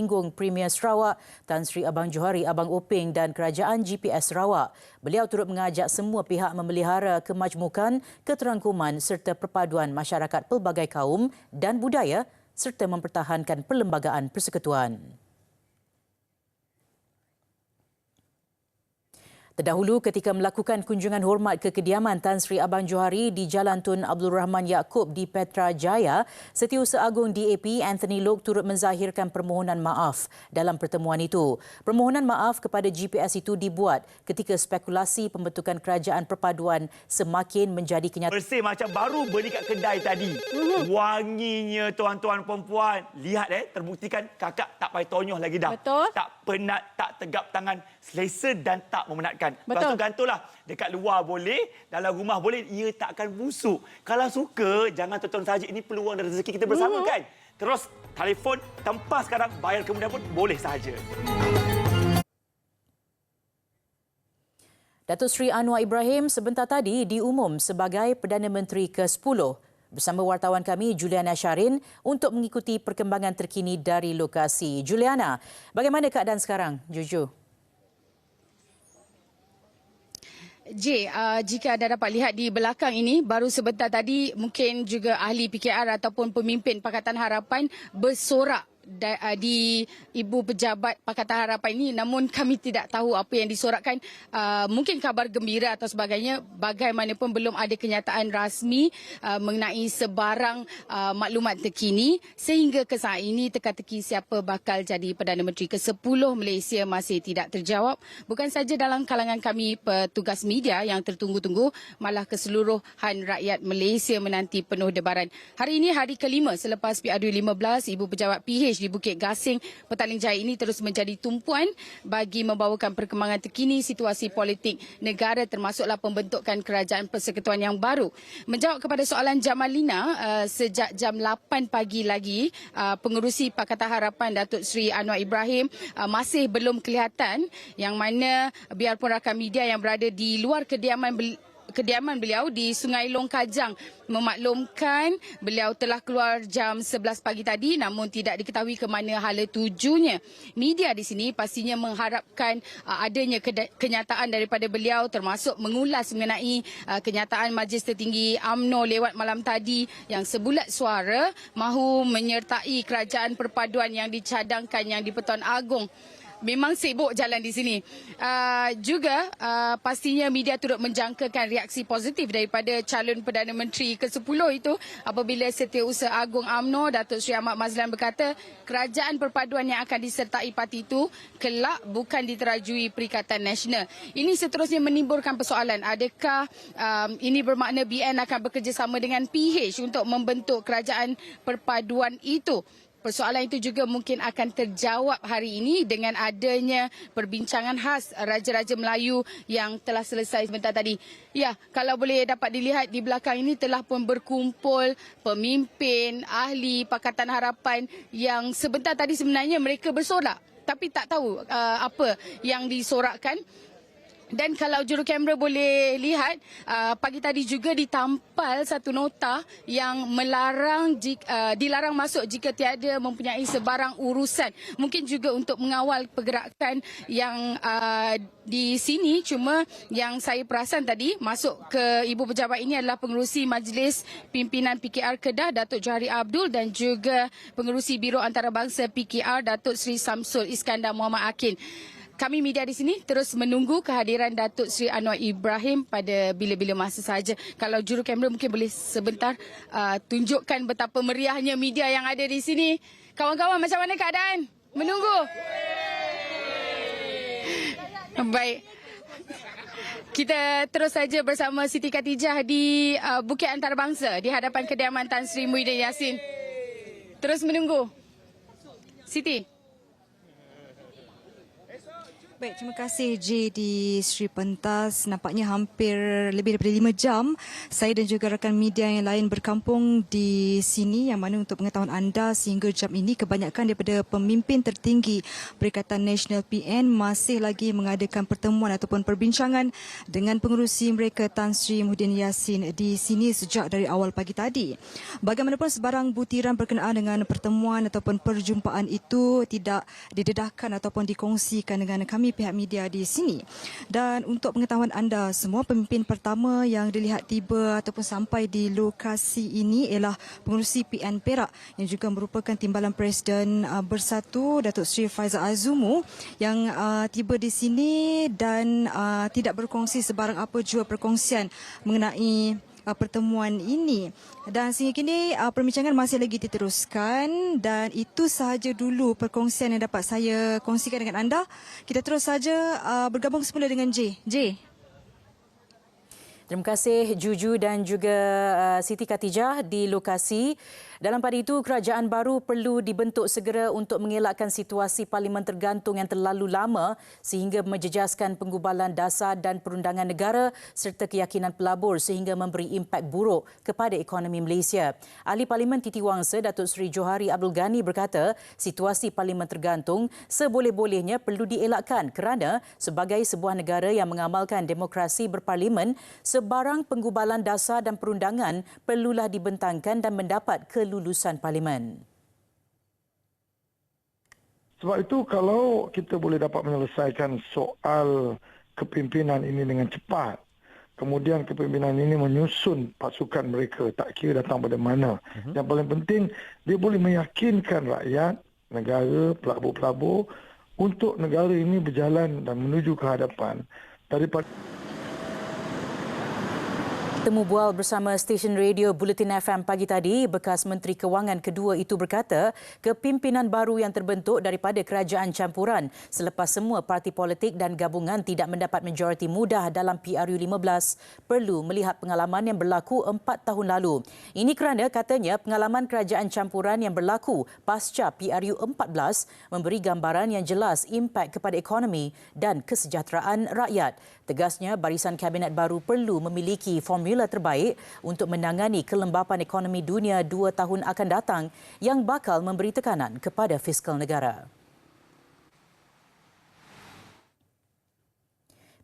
Singgung Premier Sarawak Tan Sri Abang Johari Abang Openg dan Kerajaan GPS Sarawak. Beliau turut mengajak semua pihak memelihara kemajmukan, keterangkuman serta perpaduan masyarakat pelbagai kaum dan budaya serta mempertahankan perlembagaan persekutuan. Terdahulu ketika melakukan kunjungan hormat ke kediaman Tan Sri Abang Johari di Jalan Tun Abdul Rahman Yaakob di Petra Jaya, Setiausaha Agung DAP Anthony Loke turut menzahirkan permohonan maaf dalam pertemuan itu. Permohonan maaf kepada GPS itu dibuat ketika spekulasi pembentukan kerajaan perpaduan semakin menjadi kenyataan. Bersih macam baru beli kat kedai tadi. Wanginya tuan-tuan perempuan. Lihat terbuktikan kakak tak payah tonyoh lagi dah. Betul. Tak penat, tak tegap tangan, selesa dan tak memenatkan. Lepas Betul. tu gantunglah. Dekat luar boleh, dalam rumah boleh, ia tak akan busuk. Kalau suka, jangan tonton saja. Ini peluang dan rezeki kita bersama kan. Terus telefon tempah sekarang, bayar kemudian pun boleh sahaja. Datuk Seri Anwar Ibrahim sebentar tadi diumum sebagai Perdana Menteri ke-10 bersama wartawan kami Juliana Syarin untuk mengikuti perkembangan terkini dari lokasi. Juliana, bagaimana keadaan sekarang? Jujur. Jika anda dapat lihat di belakang ini, baru sebentar tadi mungkin juga ahli PKR ataupun pemimpin Pakatan Harapan bersorak di Ibu Pejabat Pakatan Harapan ini, namun kami tidak tahu apa yang disorakkan. Mungkin kabar gembira atau sebagainya, bagaimanapun belum ada kenyataan rasmi mengenai sebarang maklumat terkini sehingga ke saat ini teka-teki siapa bakal jadi Perdana Menteri ke-10 Malaysia masih tidak terjawab. Bukan saja dalam kalangan kami petugas media yang tertunggu-tunggu, malah keseluruhan rakyat Malaysia menanti penuh debaran. Hari ini hari kelima selepas PRU 15, Ibu Pejabat PH di Bukit Gasing, Petaling Jaya ini terus menjadi tumpuan bagi membawakan perkembangan terkini situasi politik negara termasuklah pembentukan kerajaan persekutuan yang baru. Menjawab kepada soalan Jamalina, sejak jam 8 pagi lagi, pengerusi Pakatan Harapan Datuk Seri Anwar Ibrahim masih belum kelihatan, yang mana biarpun rakan media yang berada di luar kediaman beliau di Sungai Long Kajang memaklumkan beliau telah keluar jam 11 pagi tadi, namun tidak diketahui ke mana hala tujunya. Media di sini pastinya mengharapkan adanya kenyataan daripada beliau, termasuk mengulas mengenai kenyataan Majlis Tertinggi UMNO lewat malam tadi yang sebulat suara mahu menyertai kerajaan perpaduan yang dicadangkan yang di-Pertuan Agong. Memang sibuk jalan di sini. Juga pastinya media turut menjangkakan reaksi positif daripada calon Perdana Menteri ke-10 itu apabila Setiausaha Agung UMNO Datuk Seri Ahmad Mazlan berkata kerajaan perpaduan yang akan disertai parti itu kelak bukan diterajui Perikatan Nasional. Ini seterusnya menimbulkan persoalan, adakah ini bermakna BN akan bekerjasama dengan PH untuk membentuk kerajaan perpaduan itu? Persoalan itu juga mungkin akan terjawab hari ini dengan adanya perbincangan khas Raja-Raja Melayu yang telah selesai sebentar tadi. Ya, kalau boleh dapat dilihat di belakang ini telah pun berkumpul pemimpin, ahli Pakatan Harapan yang sebentar tadi sebenarnya mereka bersorak tapi tak tahu apa yang disorakkan. Dan kalau juru kamera boleh lihat, pagi tadi juga ditampal satu nota yang dilarang masuk jika tiada mempunyai sebarang urusan. Mungkin juga untuk mengawal pergerakan yang di sini. Cuma yang saya perasan tadi masuk ke Ibu Pejabat ini adalah pengerusi Majlis Pimpinan PKR Kedah Datuk Johari Abdul dan juga pengerusi Biro Antarabangsa PKR Datuk Seri Samsul Iskandar Muhammad Akin. Kami media di sini terus menunggu kehadiran Datuk Seri Anwar Ibrahim pada bila-bila masa sahaja. Kalau juru kamera mungkin boleh sebentar tunjukkan betapa meriahnya media yang ada di sini. Kawan-kawan, macam mana keadaan? Menunggu? Baik. Kita terus saja bersama Siti Khatijah di Bukit Antarabangsa di hadapan kediaman Tan Sri Muhyiddin Yassin. Terus menunggu. Siti. Baik, terima kasih J di Sri Pentas. Nampaknya hampir lebih daripada 5 jam saya dan juga rakan media yang lain berkampung di sini, yang mana untuk pengetahuan anda sehingga jam ini kebanyakan daripada pemimpin tertinggi Perikatan Nasional PN masih lagi mengadakan pertemuan ataupun perbincangan dengan pengerusi mereka Tan Sri Muhyiddin Yassin di sini sejak dari awal pagi tadi. Bagaimanapun sebarang butiran berkenaan dengan pertemuan ataupun perjumpaan itu tidak didedahkan ataupun dikongsikan dengan kami pihak media di sini. Dan untuk pengetahuan anda semua, pemimpin pertama yang dilihat tiba ataupun sampai di lokasi ini ialah pengerusi PN Perak yang juga merupakan timbalan Presiden Bersatu Datuk Seri Faizal Azumu yang tiba di sini dan tidak berkongsi sebarang apa jua perkongsian mengenai pertemuan ini. Dan sehingga kini perbincangan masih lagi diteruskan dan itu sahaja dulu perkongsian yang dapat saya kongsikan dengan anda. Kita terus saja bergabung semula dengan J. Terima kasih Juju dan juga Siti Khatijah di lokasi. Dalam pada itu, kerajaan baru perlu dibentuk segera untuk mengelakkan situasi parlimen tergantung yang terlalu lama sehingga menjejaskan penggubalan dasar dan perundangan negara serta keyakinan pelabur sehingga memberi impak buruk kepada ekonomi Malaysia. Ahli Parlimen Titi Wangsa Datuk Seri Johari Abdul Ghani berkata, situasi parlimen tergantung seboleh-bolehnya perlu dielakkan kerana sebagai sebuah negara yang mengamalkan demokrasi berparlimen, sebarang penggubalan dasar dan perundangan perlulah dibentangkan dan mendapat kelulusan parlimen. Sebab itu kalau kita boleh dapat menyelesaikan soal kepimpinan ini dengan cepat, kemudian kepimpinan ini menyusun pasukan mereka, tak kira datang pada mana. Yang paling penting, dia boleh meyakinkan rakyat, negara, pelabur-pelabur untuk negara ini berjalan dan menuju ke hadapan. Daripada Temu bual bersama stesen radio Bulletin FM pagi tadi, bekas Menteri Kewangan kedua itu berkata kepimpinan baru yang terbentuk daripada kerajaan campuran selepas semua parti politik dan gabungan tidak mendapat majoriti mudah dalam PRU15 perlu melihat pengalaman yang berlaku 4 tahun lalu. Ini kerana katanya pengalaman kerajaan campuran yang berlaku pasca PRU14 memberi gambaran yang jelas impak kepada ekonomi dan kesejahteraan rakyat. Tegasnya, barisan kabinet baru perlu memiliki formula terbaik untuk menangani kelembapan ekonomi dunia 2 tahun akan datang yang bakal memberi tekanan kepada fiskal negara.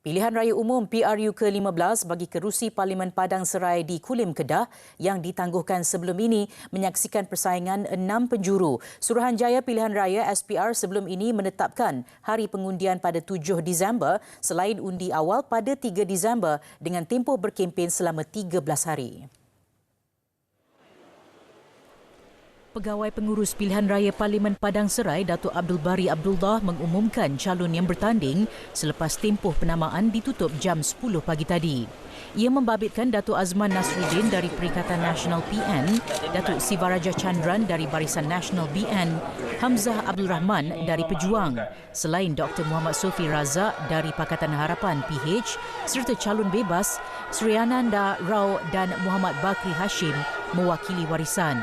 Pilihan Raya Umum PRU ke-15 bagi kerusi Parlimen Padang Serai di Kulim, Kedah yang ditangguhkan sebelum ini menyaksikan persaingan 6 penjuru. Suruhanjaya Pilihan Raya SPR sebelum ini menetapkan hari pengundian pada 7 Disember selain undi awal pada 3 Disember dengan tempoh berkempen selama 13 hari. Pegawai Pengurus Pilihan Raya Parlimen Padang Serai, Datuk Abdul Bari Abdullah mengumumkan calon yang bertanding selepas tempoh penamaan ditutup jam 10 pagi tadi. Ia membabitkan Datuk Azman Nasruddin dari Perikatan Nasional PN, Datuk Sivaraja Chandran dari Barisan Nasional BN, Hamzah Abdul Rahman dari Pejuang, selain Dr. Muhammad Sofi Razak dari Pakatan Harapan PH serta calon bebas Sriananda Rao dan Muhammad Bakri Hashim mewakili Warisan.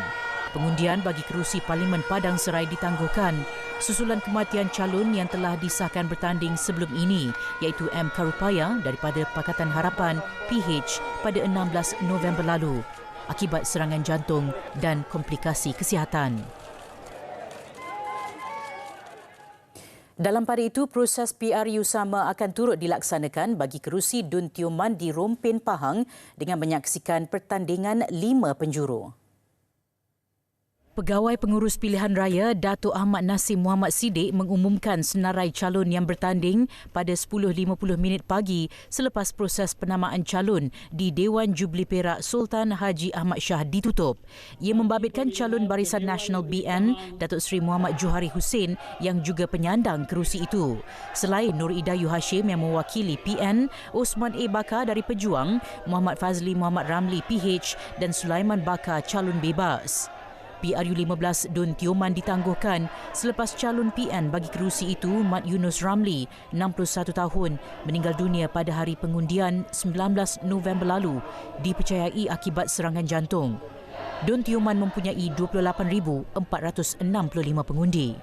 Pengundian bagi kerusi Parlimen Padang Serai ditangguhkan susulan kematian calon yang telah disahkan bertanding sebelum ini iaitu M. Karupaya daripada Pakatan Harapan PH pada 16 November lalu akibat serangan jantung dan komplikasi kesihatan. Dalam pada itu, proses PRU sama akan turut dilaksanakan bagi kerusi Dun Tioman di Rompin Pahang dengan menyaksikan pertandingan 5 penjuru. Pegawai Pengurus Pilihan Raya Datuk Ahmad Nasim Muhammad Siddiq mengumumkan senarai calon yang bertanding pada 10.50 pagi selepas proses penamaan calon di Dewan Jubli Perak Sultan Haji Ahmad Shah ditutup. Ia membabitkan calon Barisan Nasional BN Datuk Seri Muhammad Johari Hussein yang juga penyandang kerusi itu. Selain Nur Idayu Hashim yang mewakili PN, Osman A. Bakar dari Pejuang, Muhammad Fazli Muhammad Ramli PH dan Sulaiman Bakar calon bebas. PRU15 Dun Tioman ditangguhkan selepas calon PN bagi kerusi itu, Mat Yunus Ramli, 61 tahun, meninggal dunia pada hari pengundian 19 November lalu dipercayai akibat serangan jantung. Dun Tioman mempunyai 28,465 pengundi.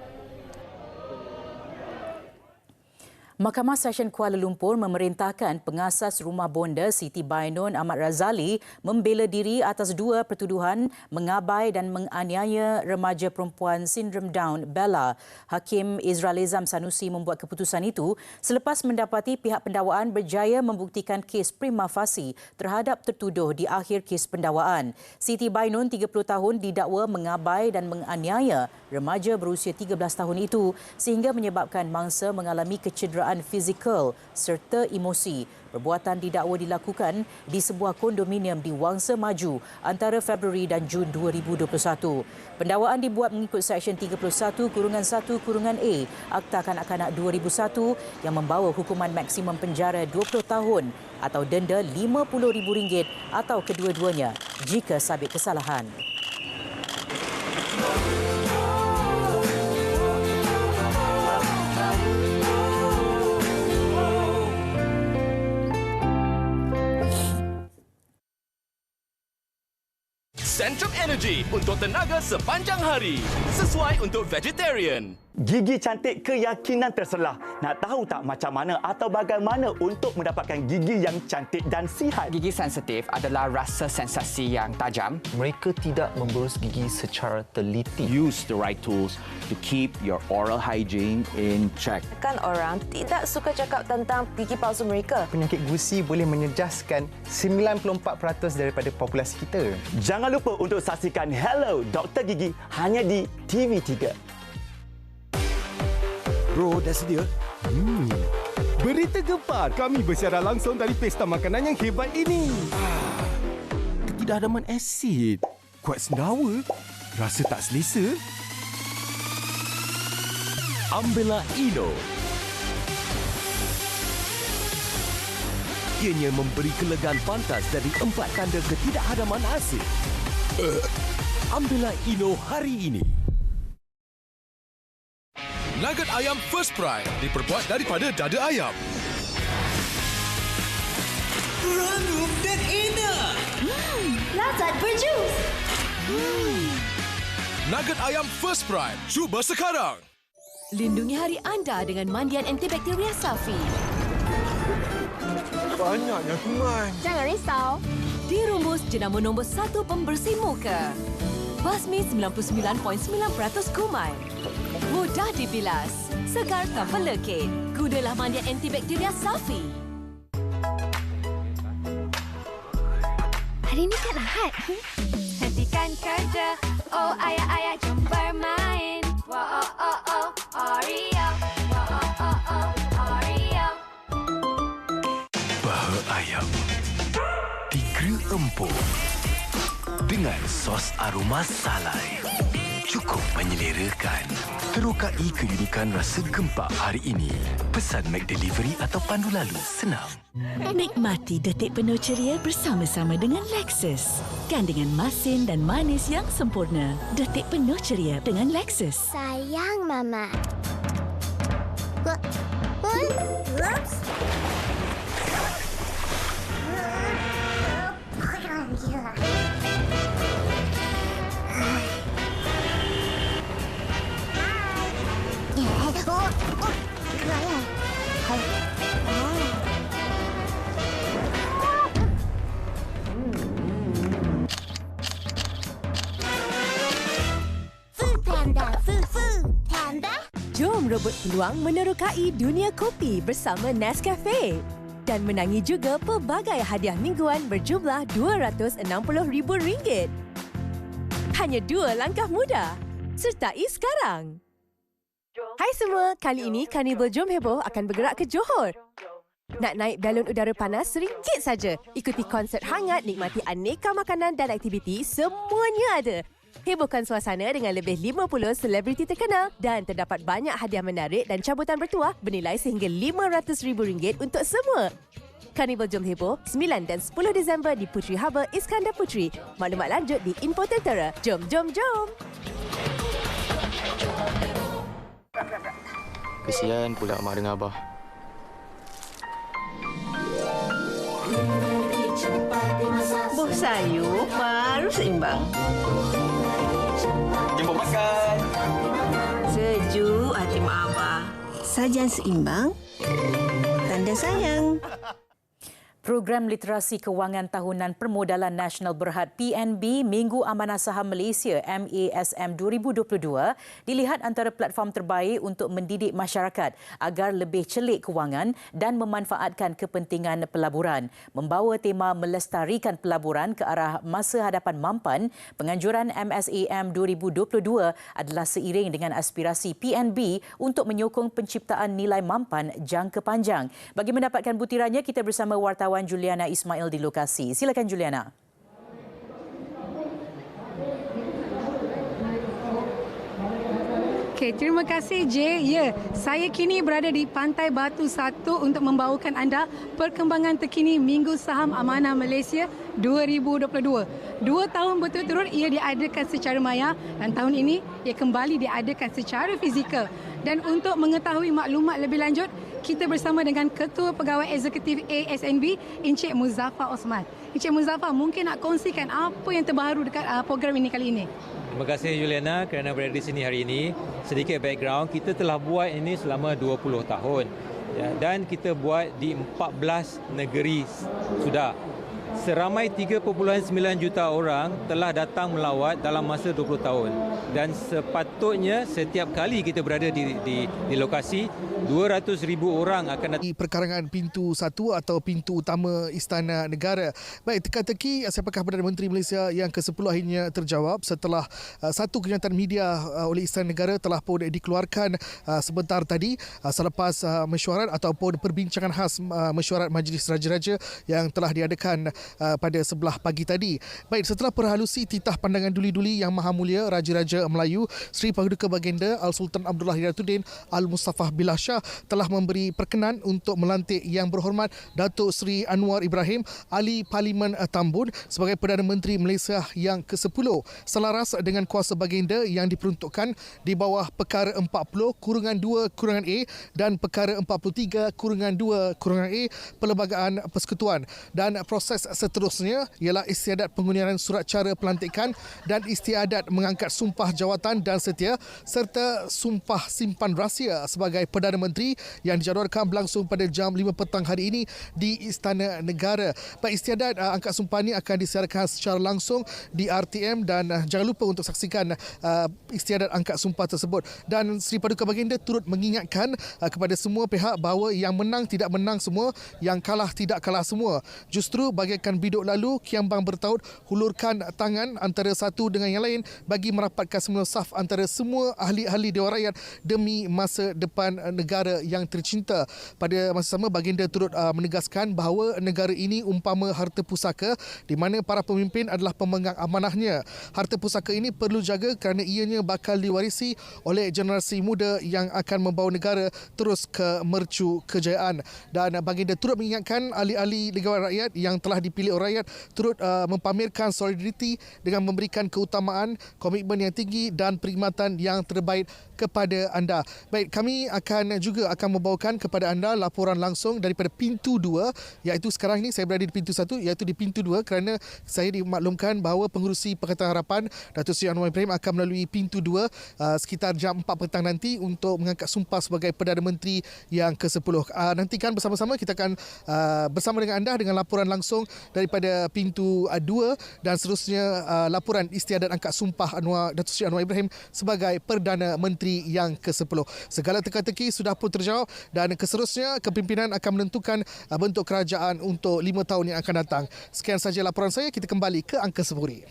Mahkamah Session Kuala Lumpur memerintahkan pengasas rumah bonda Siti Bainun Ahmad Razali membela diri atas 2 pertuduhan mengabai dan menganiaya remaja perempuan sindrom Down Bella. Hakim Izral Izam Sanusi membuat keputusan itu selepas mendapati pihak pendakwaan berjaya membuktikan kes prima facie terhadap tertuduh di akhir kes pendakwaan. Siti Bainun 30 tahun didakwa mengabai dan menganiaya remaja berusia 13 tahun itu sehingga menyebabkan mangsa mengalami kecederaan fizikal serta emosi. Perbuatan didakwa dilakukan di sebuah kondominium di Wangsa Maju antara Februari dan Jun 2021. Pendakwaan dibuat mengikut Seksyen 31-1-A Akta Kanak-Kanak 2001 yang membawa hukuman maksimum penjara 20 tahun atau denda RM50,000 atau kedua-duanya jika sabit kesalahan. Centrum Energy untuk tenaga sepanjang hari. Sesuai untuk vegetarian. Gigi cantik, keyakinan terselah. Nak tahu tak macam mana atau bagaimana untuk mendapatkan gigi yang cantik dan sihat? Gigi sensitif adalah rasa sensasi yang tajam. Mereka tidak memberus gigi secara teliti. Use the right tools to keep your oral hygiene in check. Kan orang tidak suka cakap tentang gigi palsu mereka. Penyakit gusi boleh menyejaskan 94% daripada populasi kita. Jangan lupa untuk saksikan Hello Dr. Gigi hanya di TV3. Bro, dah sedia? Berita gempar, kami bersiaran langsung dari pesta makanan yang hebat ini. Ketidakhadaman asid. Kuat sendawa. Rasa tak selesa. Ambela Ino. Ianya memberi kelegaan pantas dari 4 tanda ketidakhadaman asid. Ambela Ino hari ini. Nugget ayam First Prime diperbuat daripada dada ayam. Ranum dan Ina. Lazat berjus. Nugget ayam First Prime. Cuba sekarang. Lindungi hari anda dengan mandian antibakteria Safi. Banyaknya kuman. Jangan risau. Dirumbus jenama nombor 1 pembersih muka. Basmi 99.9% kuman. Mudah dibilas. Segar tanpa lekit. Gunalah mandian antibakteria Safi. Hari ini kan Ahad. Hentikan kerja. Oh ayah-ayah jom bermain. Wah oh oh oh Oreo. Wah oh oh oh Oreo. Paha ayam. Tiga empuk. Dengan sos aroma salai. Cukup menyelerakan. Terokai keunikan rasa gempak hari ini. Pesan McDelivery atau pandu lalu senang. Nikmati detik penuh ceria bersama-sama dengan Lexus. Kandungan masin dan manis yang sempurna. Detik penuh ceria dengan Lexus. Sayang Mama. Oops. Jom rebut peluang menerokai dunia kopi bersama Nescafe dan menangi juga pelbagai hadiah mingguan berjumlah RM260,000. Hanya 2 langkah mudah. Sertai sekarang. Hai semua, kali ini Carnival Jom Heboh akan bergerak ke Johor. Nak naik balon udara panas RM1 saja. Ikuti konsert hangat, nikmati aneka makanan dan aktiviti, semuanya ada. Hebohkan suasana dengan lebih 50 selebriti terkenal dan terdapat banyak hadiah menarik dan cabutan bertuah bernilai sehingga RM500,000 untuk semua. Carnival Jom Heboh 9 dan 10 Disember di Puteri Harbour, Iskandar Puteri. Maklumat lanjut di Info Tentera. Jom, jom, jom! Kesian pula mak dengan abah. Buah sayur baru seimbang. Jemput makan. Sejuk hati mak abah. sajian seimbang, tanda sayang. Program Literasi Kewangan Tahunan Permodalan Nasional Berhad PNB Minggu Amanah Saham Malaysia MASM 2022 dilihat antara platform terbaik untuk mendidik masyarakat agar lebih celik kewangan dan memanfaatkan kepentingan pelaburan. Membawa tema melestarikan pelaburan ke arah masa hadapan mampan, penganjuran MASM 2022 adalah seiring dengan aspirasi PNB untuk menyokong penciptaan nilai mampan jangka panjang. Bagi mendapatkan butirannya, kita bersama wartawan Juliana Ismail di lokasi. Silakan Juliana. Okey, terima kasih J. Ya, saya kini berada di Pantai Batu 1 untuk membawakan anda perkembangan terkini Minggu Saham Amanah Malaysia 2022. 2 tahun berturut-turut ia diadakan secara maya dan tahun ini ia kembali diadakan secara fizikal. Dan untuk mengetahui maklumat lebih lanjut, kita bersama dengan Ketua Pegawai Eksekutif ASNB, Encik Muzaffar Osman. Encik Muzaffar, mungkin nak kongsikan apa yang terbaru dekat program ini kali ini? Terima kasih Juliana kerana berada di sini hari ini. Sedikit background, kita telah buat ini selama 20 tahun. Ya, dan kita buat di 14 negeri sudah. Seramai 3.9 juta orang telah datang melawat dalam masa 20 tahun. Dan sepatutnya setiap kali kita berada di lokasi, 200,000 orang akan datang. Di perkarangan pintu 1 atau pintu utama Istana Negara. Baik, teka-teki siapakah Perdana Menteri Malaysia yang ke-10 akhirnya terjawab setelah satu kenyataan media oleh Istana Negara telah pun dikeluarkan sebentar tadi selepas mesyuarat ataupun perbincangan khas mesyuarat Majlis Raja-Raja yang telah diadakan pada sebelah pagi tadi. Baik, setelah perhalusi titah pandangan duli-duli Yang Maha Mulia Raja-Raja Melayu Sri Paduka Baginda Al-Sultan Abdullah Hidayatuddin Al-Mustafah Billah Shah telah memberi perkenan untuk melantik Yang Berhormat Datuk Seri Anwar Ibrahim Ahli Parlimen Tambun sebagai Perdana Menteri Malaysia yang ke-10 selaras dengan kuasa baginda yang diperuntukkan di bawah Perkara 40-2-A dan Perkara 43-2-A Perlembagaan Persekutuan. Dan proses seterusnya ialah istiadat pengundian surat cara pelantikan dan istiadat mengangkat sumpah jawatan dan setia serta sumpah simpan rahsia sebagai Perdana Menteri yang dijadualkan berlangsung pada jam 5 petang hari ini di Istana Negara. Baik, istiadat angkat sumpah ini akan disiarkan secara langsung di RTM dan jangan lupa untuk saksikan istiadat angkat sumpah tersebut. Dan Sri Paduka Baginda turut mengingatkan kepada semua pihak bahawa yang menang tidak menang semua, yang kalah tidak kalah semua. Justru bagaikan biduk lalu, kiambang bertaut, hulurkan tangan antara satu dengan yang lain bagi merapatkan semula saf antara semua ahli-ahli Dewan Rakyat demi masa depan negara yang tercinta. Pada masa sama, baginda turut menegaskan bahawa negara ini umpama harta pusaka di mana para pemimpin adalah pemegang amanahnya. Harta pusaka ini perlu jaga kerana ianya bakal diwarisi oleh generasi muda yang akan membawa negara terus ke mercu kejayaan. Dan baginda turut mengingatkan ahli-ahli Dewan Rakyat yang telah dipilih oleh rakyat turut mempamerkan solidariti dengan memberikan keutamaan, komitmen yang tinggi dan perkhidmatan yang terbaik kepada anda. Baik, kami juga akan membawakan kepada anda laporan langsung daripada pintu 2, iaitu sekarang ini saya berada di pintu 1, iaitu di pintu 2 kerana saya dimaklumkan bahawa pengerusi Pakatan Harapan Datuk Seri Anwar Ibrahim akan melalui pintu 2 sekitar jam 4 petang nanti untuk mengangkat sumpah sebagai Perdana Menteri yang ke-10. Nantikan bersama-sama, kita akan bersama dengan anda dengan laporan langsung daripada pintu 2 dan seterusnya laporan istiadat angkat sumpah Datuk Seri Anwar Ibrahim sebagai Perdana Menteri yang ke-10. Segala teka-teki sudah pun terjawab dan seterusnya kepimpinan akan menentukan bentuk kerajaan untuk 5 tahun yang akan datang. Sekian sahaja laporan saya, kita kembali ke Angka Sepuri.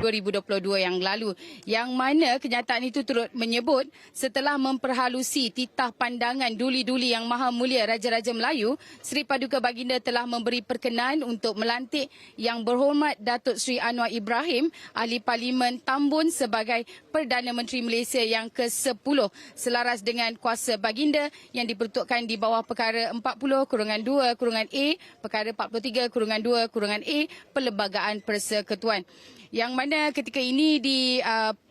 2022 yang lalu, yang mana kenyataan itu turut menyebut setelah memperhalusi titah pandangan duli-duli yang maha mulia Raja-Raja Melayu, Sri Paduka Baginda telah memberi perkenan untuk melantik Yang Berhormat Datuk Seri Anwar Ibrahim, Ahli Parlimen Tambun sebagai Perdana Menteri Malaysia yang ke-10 selaras dengan kuasa Baginda yang diperuntukkan di bawah Perkara 40-2-A, Perkara 43-2-A Perlembagaan Persekutuan. Yang mana ketika ini di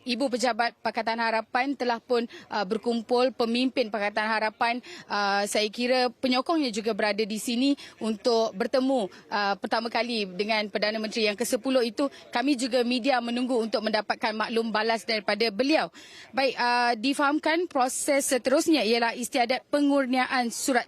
Ibu Pejabat Pakatan Harapan telah pun berkumpul pemimpin Pakatan Harapan. Saya kira penyokongnya juga berada di sini untuk bertemu pertama kali dengan Perdana Menteri yang ke-10 itu. Kami juga media menunggu untuk mendapatkan maklum balas daripada beliau. Baik, difahamkan proses seterusnya ialah istiadat pengurniaan surat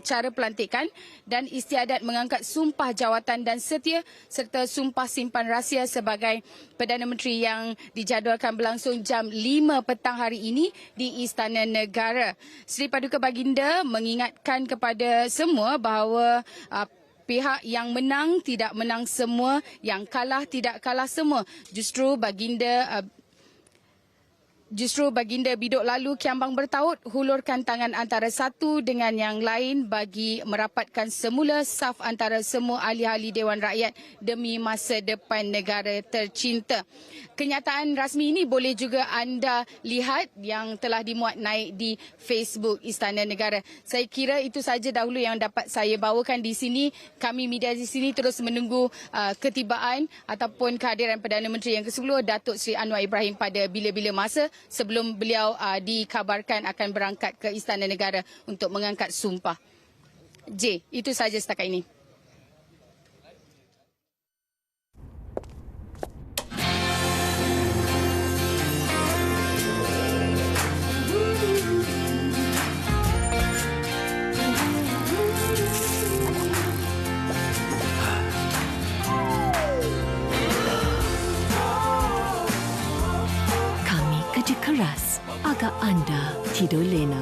cara pelantikan dan istiadat mengangkat sumpah jawatan dan setia serta sumpah simpan rahsia sebagai Perdana Menteri yang dijadualkan berlangsung jam 5 petang hari ini di Istana Negara. Sri Paduka Baginda mengingatkan kepada semua bahawa pihak yang menang tidak menang semua, yang kalah tidak kalah semua. Justru Baginda Bidok Lalu Kiambang Bertaut hulurkan tangan antara satu dengan yang lain bagi merapatkan semula saf antara semua ahli-ahli Dewan Rakyat demi masa depan negara tercinta. Kenyataan rasmi ini boleh juga anda lihat yang telah dimuat naik di Facebook Istana Negara. Saya kira itu saja dahulu yang dapat saya bawakan di sini. Kami media di sini terus menunggu ketibaan ataupun kehadiran Perdana Menteri yang ke-10 Datuk Seri Anwar Ibrahim pada bila-bila masa sebelum beliau dikabarkan akan berangkat ke Istana Negara untuk mengangkat sumpah. Itu saja setakat ini. Keras agar anda tidur lena.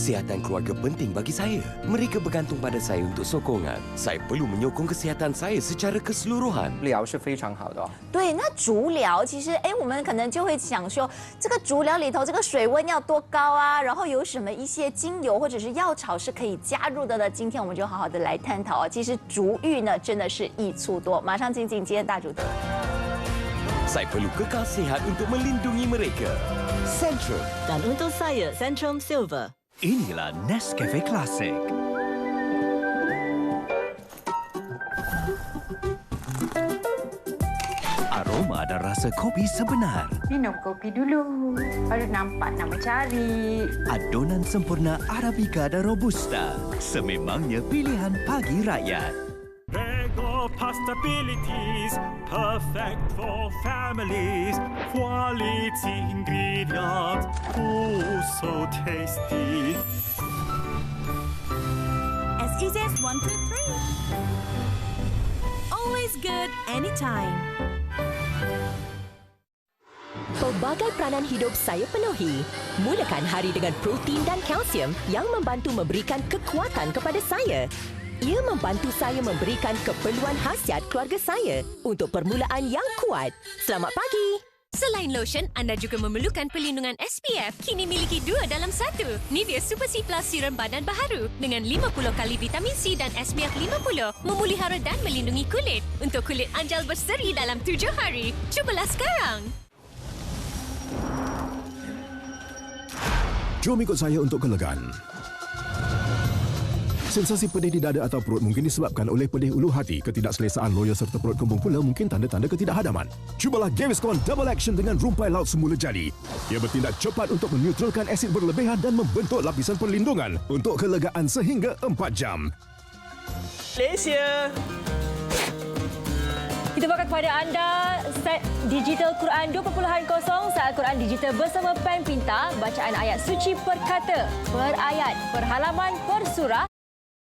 Kesihatan keluarga penting bagi saya. Mereka bergantung pada saya untuk sokongan. Saya perlu menyokong kesihatan saya secara keseluruhan. 疗是非常好的。对，那足疗其实，我们可能就会想说，这个足疗里头这个水温要多高啊？然后有什么一些精油或者是药草是可以加入的呢？今天我们就好好的来探讨啊。其实足浴呢，真的是益处多。马上进今天大主德。 Saya perlu kekal sihat untuk melindungi mereka. Centrum dan untuk saya Centrum Silver. Inilah Nescafe Classic. Aroma dan rasa kopi sebenar. Minum kopi dulu, baru nampak nak mencari. Adonan sempurna Arabica dan Robusta. Sememangnya pilihan pagi rakyat. Bego pasta abilities, perfect for families. Quality ingredients, oh so tasty. As easy as 1, 2, 3. Always good, anytime. Pelbagai peranan hidup saya penuhi. Mulakan hari dengan protein dan kalsium yang membantu memberikan kekuatan kepada saya. Ia membantu saya memberikan keperluan khasiat keluarga saya untuk permulaan yang kuat. Selamat pagi! Selain lotion, anda juga memerlukan perlindungan SPF. Kini miliki 2 dalam 1. Nivea Super C Plus Serum Badan Baharu dengan 50 kali vitamin C dan SPF 50 memulihara dan melindungi kulit untuk kulit anjal berseri dalam 7 hari. Cubalah sekarang! Jom ikut saya untuk kelegaan. Sensasi pedih di dada atau perut mungkin disebabkan oleh pedih ulu hati, ketidakselesaan loya serta perut kembung pula mungkin tanda-tanda ketidakhadaman. Cubalah Gaviscon Double Action dengan rumpai laut semula jadi. Ia bertindak cepat untuk meneutralkan asid berlebihan dan membentuk lapisan perlindungan untuk kelegaan sehingga 4 jam. Malaysia. Kita bawakan kepada anda set digital Quran 2.0, set Al-Quran digital bersama pen pintar, bacaan ayat suci per kata, per ayat, per halaman, per surah